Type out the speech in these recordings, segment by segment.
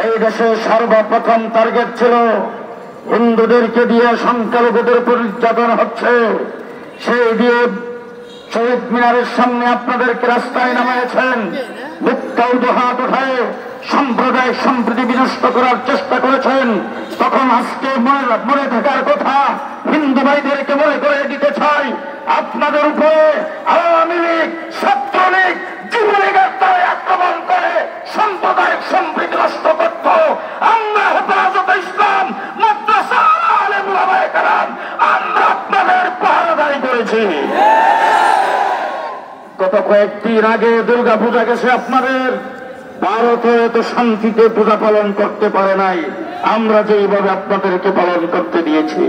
এই দেশে সর্বপ্রথম টার্গেট ছিল হিন্দুদেরকে দিয়ে সংখ্যালঘুদের উপর নির্যাতন হচ্ছে, সেই দিয়ে শহীদ মিনারের সামনে আপনাদেরকে রাস্তায় নামিয়েছেন, মিথ্যা অজুহাত উঠায় সাম্প্রদায়িক সম্প্রীতি বিনষ্ট করার চেষ্টা করেছেন। তখন আজকে মনে থাকার কথা, হিন্দু ভাইদেরকে মনে করে দিতে চাই, আপনাদের উপরে আওয়ামী লীগ, ছাত্রলীগ, যুবলীগের দ্বারা আক্রমণ করে সাম্প্রদায়িক সম্প্রীতি নষ্ট করত। আমরা হেফাজতে ইসলাম মাদ্রাসা আলেম ওলামায়ে কেরাম আমরা আপনাদের পাহারাদারি করেছি। গত কয়েকদিন আগে দুর্গা পূজা গেছে আপনাদের, ভারতে এত শান্তিতে পূজা পালন করতে পারে নাই, আমরা যেইভাবে আপনাদেরকে পালন করতে দিয়েছি।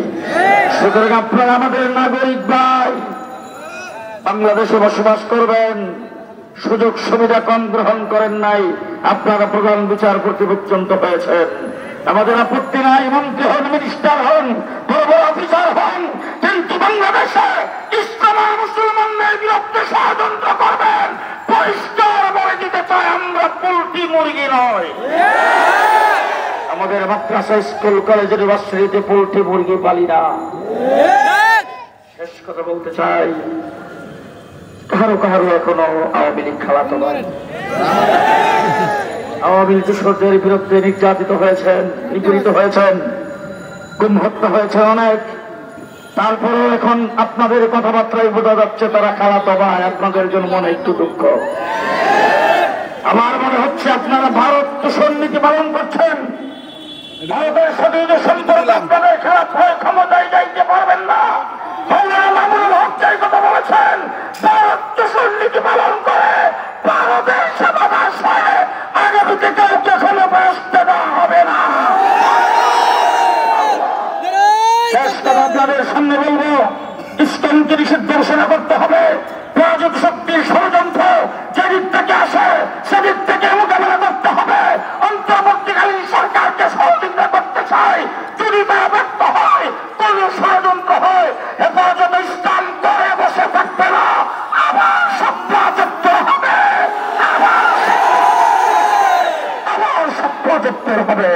সুতরাং আপনারা আমাদের নাগরিক ভাই, বাংলাদেশে বসবাস করবেন, সুযোগ সুবিধা কম গ্রহণ করেন নাই, আপনারা প্রধান বিচারপতি পর্যন্ত হয়েছেন। আমাদের আপত্তি নাই, মন্ত্রী হন, মিনিস্টার হন, বড় অফিসার হন, কিন্তু বাংলাদেশে ইসলাম আর মুসলমানদের বিরুদ্ধে ষড়যন্ত্র করবেন, পরিষ্কার বলে দিতে চাই আমরা পোল্ট্রি মুরগি নয়। আমাদের মাদ্রাসা, স্কুল, কলেজ, ইউনিভার্সিটিতে পোল্ট্রি মুরগি পালি না। শেষ কথা বলতে চাই, কারো কারো এখনো আওয়ামী লীগ খালাতো ভাই, আওয়ামী লীগ সরকারের বিরুদ্ধে নির্যাতিত হয়েছেন, নিপীড়িত হয়েছেন, গুম হত্যা হয়েছে অনেক, তারপরেও এখন আপনাদের কথাবার্তায় বোঝা যাচ্ছে তারা খালাতো ভাই, আপনাদের জন্য মনে একটু দুঃখ। আমার মনে হচ্ছে আপনারা ভারত তোষণ নীতি পালন করছেন, ভারতের সাথে যে সম্পর্ক আপনাদের খারাপ হয়ে ক্ষমতায় যাইতে পারবেন না। মামুনুল হক যেই কথা বলেছেন, ভারত তোষণ নীতি পালন করে ভারতের সমাবেশ হয়ে আগামীতে কাউকে ক্ষমতায় আসতে দেওয়া হবে না। শেষ কথা আপনাদের সামনে বলবো, ইসলামকে নিষিদ্ধ ঘোষণা করতে হবে। রাজক শক্তির ষড়যন্ত্র যেদিক থেকে আসে সেদিক থেকে মোকাবেলা করতে হবে। অন্তর্বর্তীকালীন সরকারকে সহযোগিতা করতে চাই, যদি তারা ব্যর্থ হয়, কোন ষড়যন্ত্র হয়, হেফাজতে ইসলাম করে বসে থাকবে না, আবার সভ্যযুক্ত হবে, আবার সভ্যযুক্ত হবে।